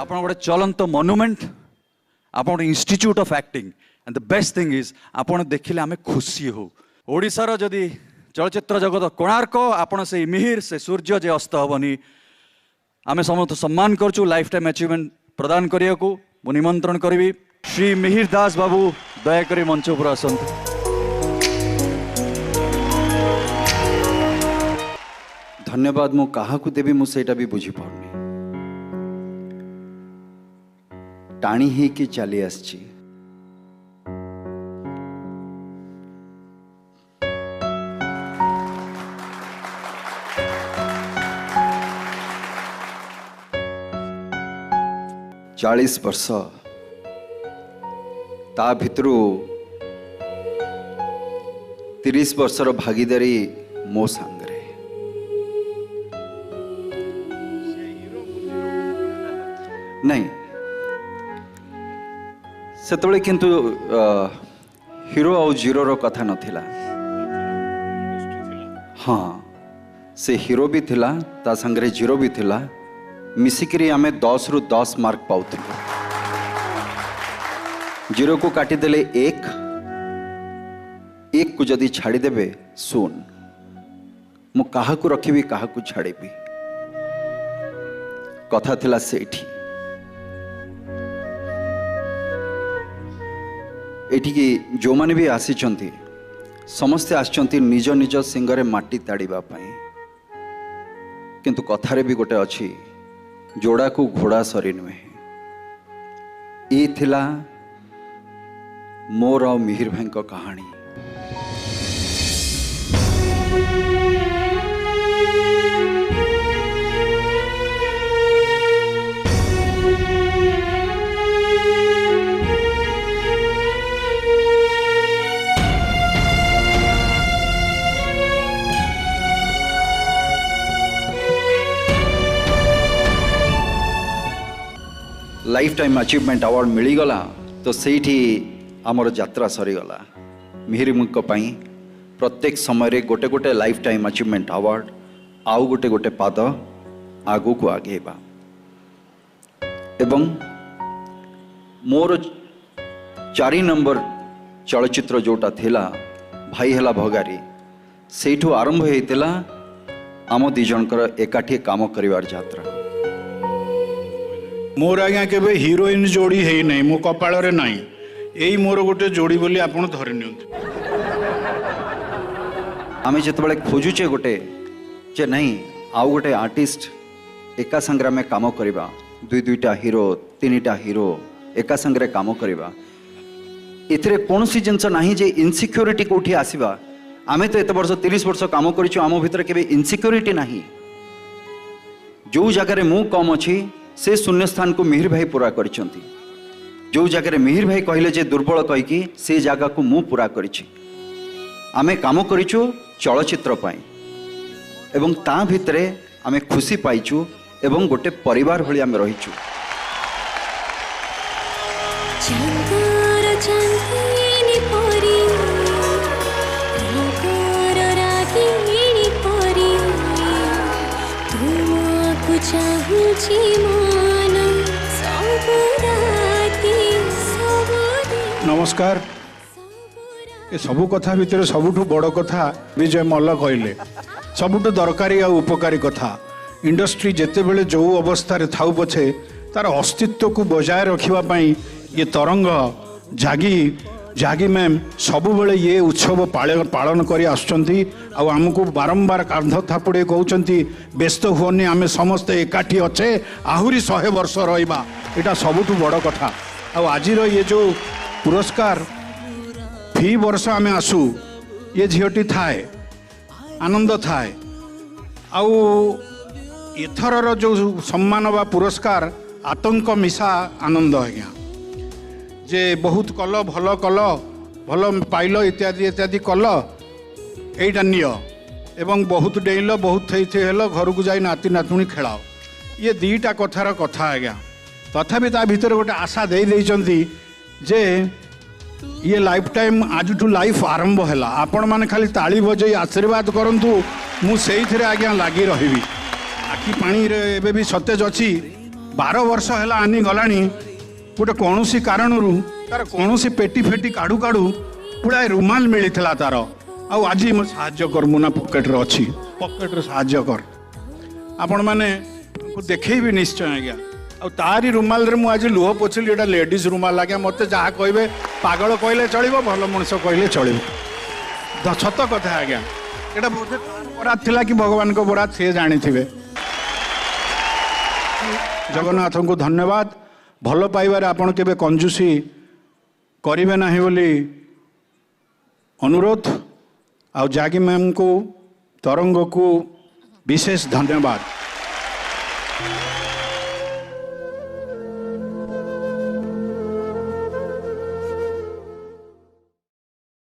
आप गोटे चलंत मनुमेंट आप गोटे institute of acting and the best thing is आप देखिले आम खुशी हो ओडिशार जदि चलचित्र जगत कोणार्क आपण से मिहिर से सूर्य जे अस्त हेनी आम समस्त सम्मान करचु लाइफ टाइम अचीवमेंट प्रदान करने को मु निमंत्रण करी श्री मिहिर दास बाबू दयाकोरी मंच उपर आसतु। धन्यवाद मु कहा देवी मुझे भी बुझी पानी टाणी ही कि चली आसी चालीस वर्ष ता भितरु 30 वर्षर भागीदारी मो सांगरे नहीं सेतबे किंतु हीरो आउ जीरो रो कथा नथिला। हाँ से हीरो भी थिला ता संगरे जीरो भी थिला मिसिकरी आमे 10 रु 10 मार्क पाउथिलु। जीरो को काटिदेले एक को जदि छाड़ीदेवे 0 मु काहा को रखिबी काहा को छाड़ीबी कथा थिला सेठी एठिकी जो माने भी आसीचंती समस्ते आछंती निज निज सिंगरे माटी ताड़ीबा पई किंतु कथारे भी गोटे अछि जोड़ा को घोड़ा सरी नुहे ये थिला मोर और मिहिर भाई को कहानी। लाइफ टाइम अचीवमेंट अवार्ड मिलीगला तो सेठी आमर यात्रा सरीगला। मिहिर मुख प्रत्येक समय गोटे गोटे लाइफ टाइम अचीवमेंट अवार्ड आउ गोटे गोटे पाद आगू को आगेबा एवं मोर 4 नंबर चलचित्र जोटा थिला भाई हेला भगारी सेठू आरंभ होइतिला आम दी जनकर एकाठी काम करिवार यात्रा। मोर आज्ञा केबे हीरोइन जोड़ी है नहीं मो कपाल रे नहीं यही मोर गोटे जोड़ी बोली आपण धरि नियंतु। आमे जतबेले खोजुचे गोटे जे नहीं आउ गोटे आर्टिस्ट एका संग्राम में काम करिबा 2-2टा हीरो 3टा हीरो एका संग्रे काम करिबा एथरे कोनोसी जिंस नाही जे इनसिक्योरिटी कोठी आसीबा। आमे तो एत वर्ष 30 वर्ष काम करिछु आम भितर केबे इनसिक्योरिटी नाही जो जगह रे मु कम अछि से शून्य स्थान को मिहिर भाई पूरा करिसंती जो जगह मिहिर भाई कहले जे दुर्बल कहीकि से जगह को मु पूरा करिछि। आमे काम करिछु चलचित्र पाई एवं ता भितरे आमे खुशी पाइछु एवं गोटे परिवार भली आमे रहिछु। नमस्कार ये सबू कथा भितर सबुठु बड़ कथा विजय मल्ल कहले सबुठु दरकारी आ उपकारी कथा इंडस्ट्री जेते बेले जो अवस्था रे थाउ पछे तार अस्तित्व को बजाय रखिबा पई ये तरंग जागी जागी मैम सबु बेले ये उत्सव पालन करी आछंती आ हमको बारंबार कांध थापुड़े कहउचंती व्यस्त होनी आमे समस्त एकाठी अच्छे आहुरी 100 वर्ष रहिबा एटा सबुठु बड़ कथा। आ आज ये जो पुरस्कार फी वर्ष आम आसू ये झीटी थाए आनंद थाए आउ एथर जो सम्मान बा पुरस्कार आतंक मिशा आनंद आज्ञा जे बहुत कल भल पाइल इत्यादि इत्यादि कल यहीटा निय एवं बहुत डेल बहुत हेल घर को जाई नाती नातुणी खेलाओ ये 2टा कथार कथा आज्ञा तथापि ता भीतर गोटे आशा दे जे ये लाइफ टाइम आज लाइफ आरंभ है आपण मैंने खाली ताली बजे आशीर्वाद करंतु मु से आज्ञा लगी रही आखि पानी रे भी सतेज अच्छी 12 वर्ष है आनी गलानी गोटे कौन कारण तार कौन पेटी फेटी काढ़ू काढ़ू गुड़ाए रुमाल मिलता तार आज मैं साहाଯ୍य करमु ना पकेट्रे अच्छी पकेट्रे साहाଯ୍य कर आपण मैंने देखी निश्चय आज्ञा तारी रुमाल रे मुझे लुह पोछिली एटा लेडीज रुमाल आज्ञा मत जहाँ कहे पागल कहले चलो भल मनुष्य कहले चलो सत कथा आज्ञा एटा बोधे बरात थिला कि भगवान को बरात सी जानी थे जगन्नाथ को धन्यवाद भल पाइबार आपण केबे कंजूसी करिवे नाही बोली अनुरोध आ जागी मैम को तरंग को विशेष धन्यवाद।